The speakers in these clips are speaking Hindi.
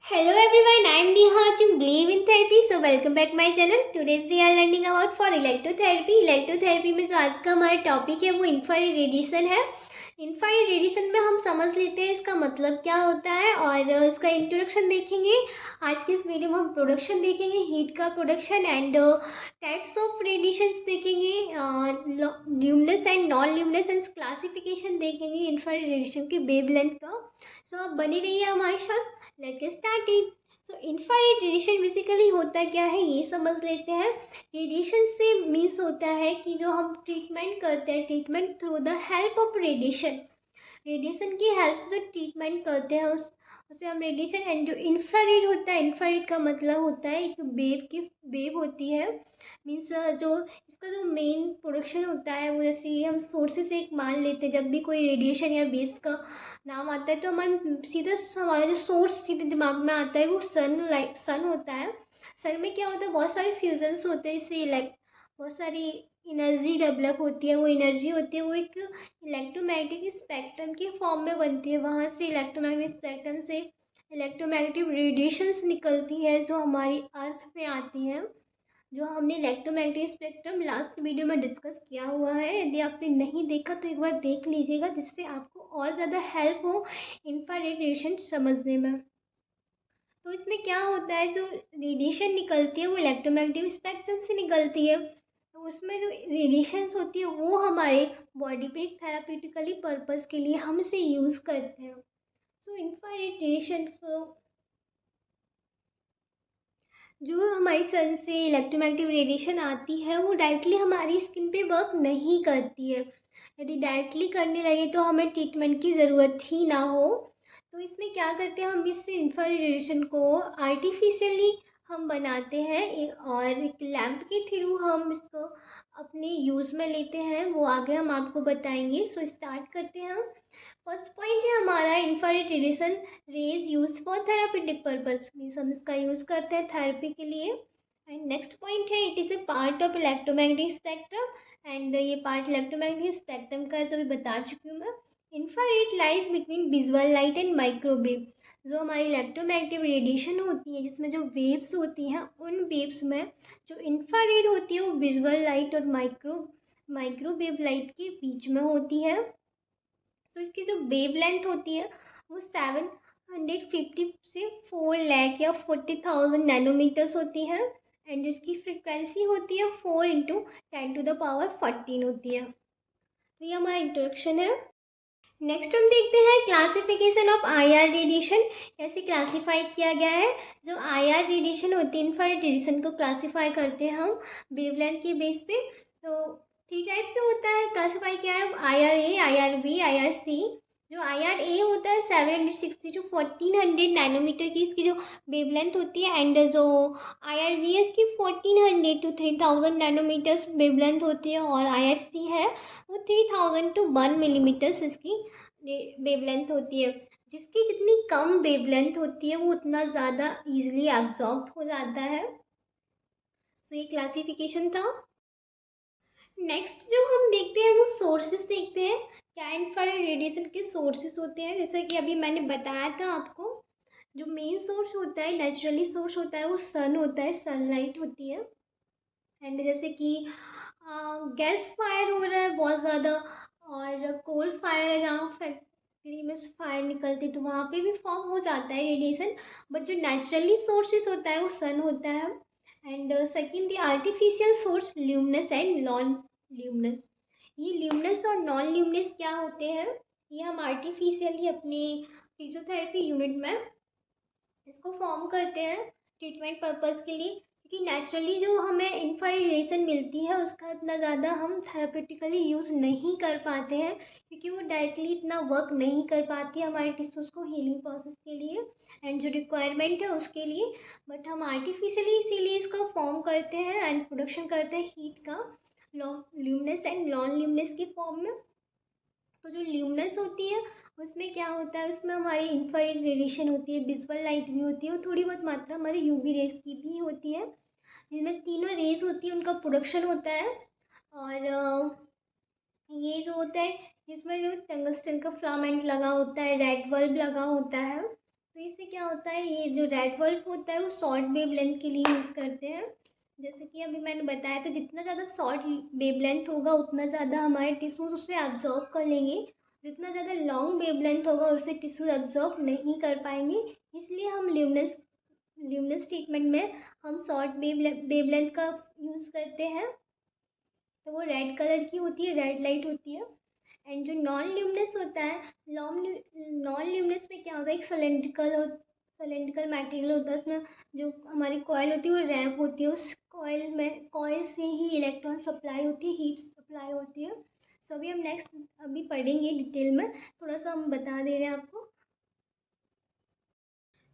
Hello everyone, I am Neha Chum Believe in Therapy. So welcome back my channel. Today's we are learning about for electrotherapy. Electrotherapy में जो आज का हमारा टॉपिक है वो इंफ्रारेड रेडिएशन है। इंफ्रारेड रेडिएशन में हम समझ लेते हैं इसका मतलब क्या होता है और इसका इंट्रोडक्शन देखेंगे। आज के इस वीडियो में हम प्रोडक्शन देखेंगे, हीट का production and types of radiations देखेंगे, luminous and non luminous classification देखेंगे इंफ्रारेड रेडिएशन की वेवलेंथ का। सो आप बने रहिए हमारे साथ। Let's start it. So infrared radiation basically होता क्या है ये समझ लेते हैं। रेडिएशन से मीन्स होता है कि जो हम ट्रीटमेंट करते हैं, treatment through the help of radiation, radiation की हेल्प से जो ट्रीटमेंट करते हैं उसे हम रेडिएशन। एंड जो इंफ्रारेड होता है, इंफ्रारेड का मतलब होता है एक वेव होती है। मीन्स जो इसका जो मेन प्रोडक्शन होता है वो जैसे हम सोर्सेस एक मान लेते हैं। जब भी कोई रेडिएशन या वेव्स का नाम आता है तो हमारे सीधा हमारा जो सोर्स सीधे दिमाग में आता है वो सन होता है। सन में क्या होता है, बहुत सारे फ्यूजन्स होते हैं, इससे बहुत सारी एनर्जी डेवलप होती है। वो एनर्जी होती है वो एक इलेक्ट्रोमैग्नेटिक स्पेक्ट्रम के फॉर्म में बनती है। वहाँ से इलेक्ट्रोमैग्नेटिक स्पेक्ट्रम से इलेक्ट्रोमैग्नेटिक रेडिएशंस निकलती है जो हमारी अर्थ पे आती हैं। जो हमने इलेक्ट्रोमैग्नेटिक स्पेक्ट्रम लास्ट वीडियो में डिस्कस किया हुआ है। यदि आपने नहीं देखा तो एक बार देख लीजिएगा, जिससे आपको और ज़्यादा हेल्प हो इंफ्रारेड रेडिएशन समझने में। तो इसमें क्या होता है, जो रेडिएशन निकलती है वो इलेक्ट्रोमैग्नेटिक स्पेक्ट्रम से निकलती है। तो उसमें जो रेडिएशंस होती है वो हमारे बॉडी पे एक थेराप्यूटिकली पर्पस के लिए हम इसे यूज़ करते हैं। सो इंफ्रारेड रेडिएशन जो हमारी सन से इलेक्ट्रोमैग्नेटिक रेडिएशन आती है वो डायरेक्टली हमारी स्किन पे वर्क नहीं करती है। यदि डायरेक्टली करने लगे तो हमें ट्रीटमेंट की ज़रूरत ही ना हो। तो इसमें क्या करते हैं, हम इससे इंफ्रारेड रेडिएशन को आर्टिफिशियली हम बनाते हैं और एक लैंप के थ्रू हम इसको अपने यूज़ में लेते हैं। वो आगे हम आपको बताएंगे। सो स्टार्ट करते हैं हम। फर्स्ट पॉइंट है हमारा infrared radiation rays use for therapeutic purpose, means हम इसका यूज़ करते हैं थेरेपी के लिए। एंड नेक्स्ट पॉइंट है it is a part of electromagnetic spectrum. And ये पार्ट इलेक्ट्रोमैग्नेटिक स्पेक्ट्रम का है जो भी बता चुकी हूँ मैं। Infrared lies between visual light and microwave. जो हमारी इलेक्ट्रोमैग्नेटिक रेडिएशन होती है जिसमें जो वेव्स होती हैं उन वेव्स में जो इंफ्रारेड होती है वो विजुअल लाइट और माइक्रोवेव लाइट के बीच में होती है। तो इसकी जो वेवलेंथ होती है वो 750 से 4 लाख या 40,000 नैनोमीटर्स होती है। एंड इसकी फ्रिक्वेंसी होती है 4 × 10⁻14 होती है। तो ये हमारा इंट्रोडक्शन है। नेक्स्ट हम देखते हैं क्लासिफिकेशन ऑफ आईआर रेडिएशन, कैसे क्लासीफाई किया गया है। जो आईआर रेडिएशन होती है, इंफ्रारेड रेडिएशन को क्लासीफाई करते हैं हम वेवलेंथ के बेस पे। तो 3 टाइप से होता है, क्लासीफाई किया है आईआर ए, आईआर बी, आईआर सी। जो आईआर ए होता है 760 to 1400 नैनोमीटर की इसकी जो वेवलेंथ होती है। एंड जो आईआर बी है इसकी 1400 to 3000 नैनोमीटर्स वेवलेंथ होती है। और आईआर सी है वो 3000 to 1 मिलीमीटर्स इसकी वेवलेंथ होती है। जिसकी जितनी कम वेवलेंथ होती है वो उतना ज़्यादा इजीली एब्जॉर्ब हो जाता है। सो ये क्लासिफिकेशन था। नेक्स्ट जो हम देखते हैं वो सोर्सेस देखते हैं। क्या इंफ्रारेड रेडिएशन के सोर्सेस होते हैं, जैसे कि अभी मैंने बताया था आपको। जो मेन सोर्स होता है, नेचुरली सोर्स होता है वो सन होता है, सनलाइट होती है। एंड जैसे कि गैस फायर हो रहा है बहुत ज़्यादा और कोल फायर है, जहाँ फैक्ट्री में फायर निकलती है तो वहाँ पे भी फॉर्म हो जाता है रेडिएशन। बट जो नेचुरली सोर्सेस होता है वो सन होता है। And second the artificial source luminous and non luminous. ये ल्यूमिनस और नॉन ल्यूमिनस क्या होते हैं, ये हम आर्टिफिशियली अपने फिजियोथेरेपी यूनिट में इसको फॉर्म करते हैं ट्रीटमेंट पर्पस के लिए। क्योंकि नेचुरली जो हमें इंफ्रारेड रेडिएशन मिलती है उसका इतना ज़्यादा हम थेरापेटिकली यूज़ नहीं कर पाते हैं, क्योंकि वो डायरेक्टली इतना वर्क नहीं कर पाती है हमारे टिश्यूज़ को हीलिंग प्रोसेस के लिए एंड जो रिक्वायरमेंट है उसके लिए। बट हम आर्टिफिशियली इसीलिए इसका फॉर्म करते हैं एंड प्रोडक्शन करते हैं हीट का ल्यूमिनस एंड नॉन ल्यूमिनस के फॉर्म में। तो जो ल्यूमिनस होती है उसमें क्या होता है, उसमें हमारी इंफ्रारेड रेडिएशन होती है, विजुअल लाइट भी होती है और थोड़ी बहुत मात्रा हमारे यूवी रेज की भी होती है। जिनमें तीनों रेज होती है उनका प्रोडक्शन होता है। और ये जो होता है इसमें जो टंगस्टन का फिलामेंट लगा होता है, रेड बल्ब लगा होता है। तो इससे क्या क्या होता है, ये जो रेड बल्ब होता है वो शॉर्ट वेवलेंथ के लिए यूज़ करते हैं। जैसे कि अभी मैंने बताया था, जितना ज़्यादा शॉर्ट वेवलेंथ होगा उतना ज़्यादा हमारे टिश्यूज उसे अब्जॉर्ब कर लेंगे, जितना ज़्यादा लॉन्ग वेवलेंथ होगा उससे टिश्यू अब्जॉर्ब नहीं कर पाएंगे। इसलिए हम ल्यूमिनस ट्रीटमेंट में हम शॉर्ट वेवलेंथ का यूज़ करते हैं। तो वो रेड कलर की होती है, रेड लाइट होती है। एंड जो नॉन ल्यूमिनस होता है, नॉन ल्यूमिनस में क्या होता है, एक सिलेंड्रिकल मटेरियल होता है, उसमें जो हमारी कॉइल होती है वो रैप होती है, उस कॉइल से ही इलेक्ट्रॉन सप्लाई होती है, हीट सप्लाई होती है। सो अभी हम नेक्स्ट अभी पढ़ेंगे डिटेल में, थोड़ा सा हम बता दे रहे हैं आपको।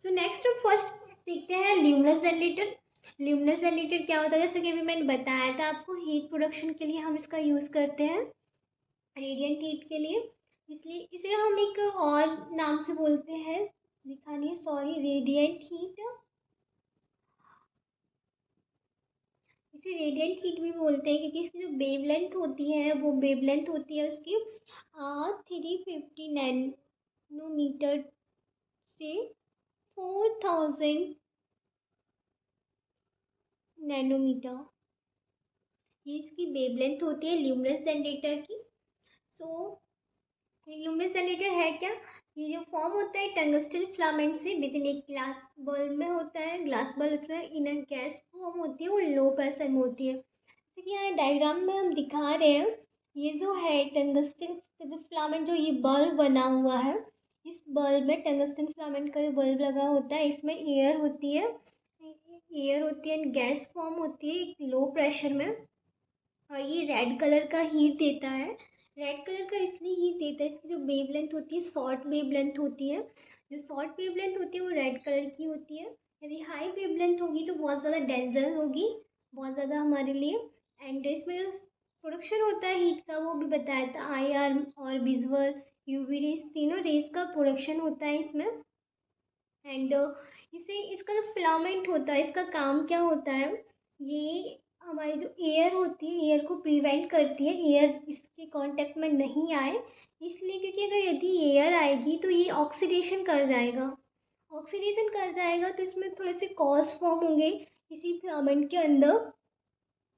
सो नेक्स्ट हम फर्स्ट देखते हैं ल्यूमिनस जनरेटर। ल्यूमिनस जनरेटर क्या होता है, जैसे कि अभी मैंने बताया था आपको, हीट प्रोडक्शन के लिए हम इसका यूज़ करते हैं, रेडिएंट हीट के लिए। इसलिए इसे हम एक और नाम से बोलते हैं, लिखा नहीं है सॉरी, रेडिएंट हीट। इसे रेडिएंट हीट भी बोलते हैं क्योंकि इसकी जो वेवलेंथ होती है वो वेवलेंथ होती है उसकी 350 नैनोमीटर से 4000 नैनोमीटर, ये इसकी वेवलेंथ होती है ल्यूमिनस जनरेटर की। सो ल्यूमिनस जनरेटर है क्या, ये जो फॉर्म होता है टंगस्टन फिलामेंट से विद इन एक ग्लास बल्ब में होता है। ग्लास बल्ब उसमें इनर गैस फॉर्म होती है, वो लो प्रेशर में होती है। जैसे कि यहाँ डायग्राम में हम दिखा रहे हैं, ये जो है टंगस्टन का जो फिलामेंट, जो ये बल्ब बना हुआ है, इस बल्ब में टंगस्टन फिलामेंट का जो बल्ब लगा होता है, इसमें एयर होती है, एंड गैस फॉर्म होती है एक लो प्रेशर में, और ये रेड कलर का हीट देता है। रेड कलर का इसलिए हीट देता है, इसकी जो वेवलेंथ होती है शॉर्ट वेवलेंथ होती है। जो शॉर्ट वेवलेंथ होती है वो रेड कलर की होती है। यदि हाई वेवलेंथ होगी तो बहुत ज़्यादा डेंजर होगी, बहुत ज़्यादा हमारे लिए। एंड इसमें जो प्रोडक्शन होता है हीट का वो भी बताया था, IR और विजुअल UV रेज, तीनों रेज का प्रोडक्शन होता है इसमें। एंड इसे इसका जो फिलामेंट होता है, इसका काम क्या होता है, ये हमारी जो एयर होती है, एयर को प्रिवेंट करती है, एयर इसके कांटेक्ट में नहीं आए, इसलिए क्योंकि अगर यदि एयर आएगी तो ये ऑक्सीडेशन कर जाएगा, तो इसमें थोड़े से कॉज फॉर्म होंगे इसी फिलामेंट के अंदर,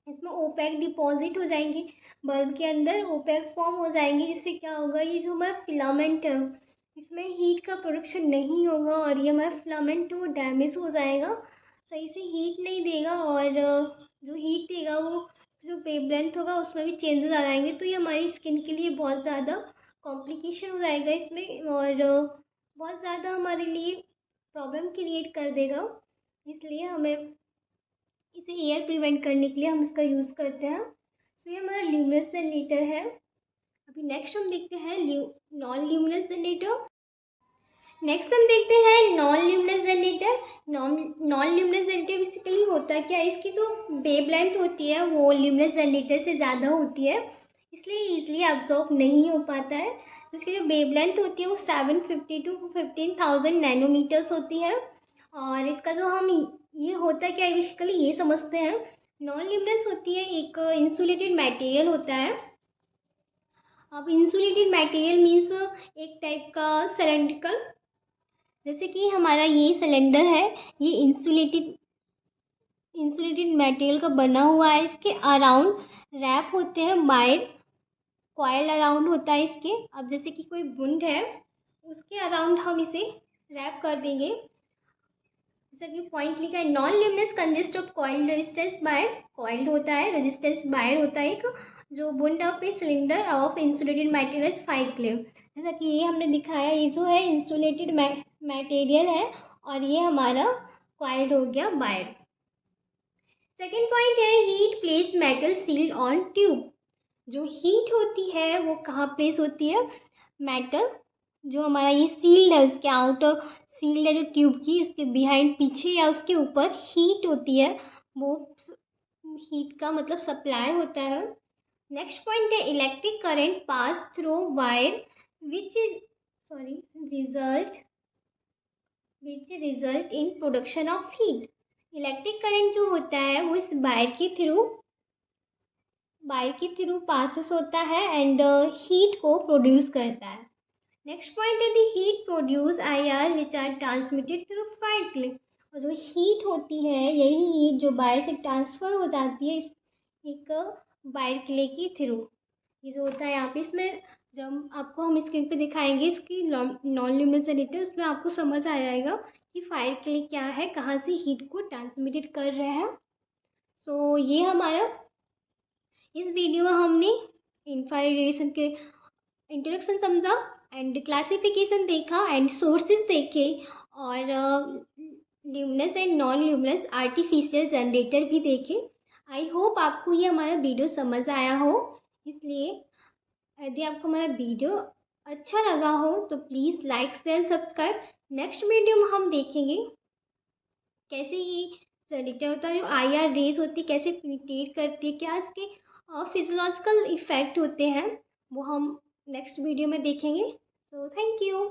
इसमें ओपेक डिपॉजिट हो जाएंगे, बल्ब के अंदर ओपेक फॉर्म हो जाएंगे, जिससे क्या होगा, ये जो हमारा फिलामेंट है इसमें हीट का प्रोडक्शन नहीं होगा और ये हमारा फिलामेंट वो डैमेज हो जाएगा, सही से हीट नहीं देगा, और जो हीट देगा वो जो वेवलेंथ होगा उसमें भी चेंजेस आ जाएंगे, तो ये हमारी स्किन के लिए बहुत ज़्यादा कॉम्प्लिकेशन हो जाएगा इसमें, और बहुत ज़्यादा हमारे लिए प्रॉब्लम क्रिएट कर देगा। इसलिए हमें इसे एयर प्रिवेंट करने के लिए हम इसका यूज़ करते हैं। सो ये हमारा ल्यूमिनस जनरेटर है। अभी नेक्स्ट हम देखते हैं नॉन ल्यूमिनस जनरेटर। नेक्स्ट हम देखते हैं non luminous generator. Non luminous generator basically होता क्या है, इसकी जो वेवलेंथ होती है वो ल्यूमिनस जनरेटर से ज़्यादा होती है, इसलिए ईजिली अब्जॉर्ब नहीं हो पाता है। तो इसकी जो वेवलेंथ होती है वो 750 to 15,000 नैनोमीटर्स होती है। और इसका जो हम ये होता है क्या, बेसिकली ये समझते हैं, नॉन ल्यूमिनस होती है एक इंसुलेटेड मटेरियल होता है। अब इंसुलेटेड मटेरियल मीन्स एक टाइप का सिलेंड्रिकल, जैसे कि हमारा ये सिलेंडर है, ये इंसुलेटेड मटेरियल का बना हुआ है, इसके अराउंड रैप होते हैं वायर, कॉयल अराउंड होता है इसके। अब जैसे कि कोई वुंड है उसके अराउंड हम इसे रैप कर देंगे, जैसा कि पॉइंट लिखा है, non luminous consist of coil resistance wire, coiled होता है, रेजिस्टेंस वायर होता है एक, जो wound up a cylinder of insulated material 5 clay. जैसा कि ये हमने दिखाया, ये जो है इंसुलेटेड मटेरियल है और ये हमारा कॉइल्ड हो गया वायर। सेकेंड पॉइंट है heat placed metal sealed on tube. जो हीट होती है वो कहाँ प्लेस होती है, मेटल जो हमारा ये सील्ड है उसके आउटर सील्ड है जो ट्यूब की, उसके बिहाइंड पीछे या उसके ऊपर हीट होती है, वो हीट का मतलब सप्लाई होता है। नेक्स्ट पॉइंट है electric current pass through wire which result in production of heat. Electric current जो होता है वो इस वायर के थ्रू पासिस होता है एंड हीट को प्रोड्यूस करता है। नेक्स्ट पॉइंट है the heat produce IR which are transmitted through fire click. और जो हीट होती है यही हीट जो वायर से ट्रांसफ़र हो जाती है एक वायर क्ले के थ्रू। ये जो होता है यहाँ पे इसमें जब आपको हम स्क्रीन पे दिखाएंगे इसकी नॉन ल्यूमिनेसेंट उसमें आपको समझ आ जाएगा कि फायर क्ले क्या है, कहाँ से हीट को ट्रांसमिटेड कर रहे हैं। सो ये हमारा इस वीडियो में हमने इंफ्रारेड रेडिएशन के इंट्रोडक्शन समझा एंड क्लासिफिकेशन देखा एंड सोर्सेज देखे और luminous and non luminous artificial generator भी देखे। आई होप आपको ये हमारा वीडियो समझ आया हो। इसलिए यदि आपको हमारा वीडियो अच्छा लगा हो तो please like share subscribe. Next video में हम देखेंगे कैसे ये जनरेटर होता है, जो IR रेज होती है कैसे पेनिट्रेट करती है, क्या इसके फिजियोलॉजिकल इफ़ेक्ट होते हैं, वो हम नेक्स्ट वीडियो में देखेंगे। So thank you.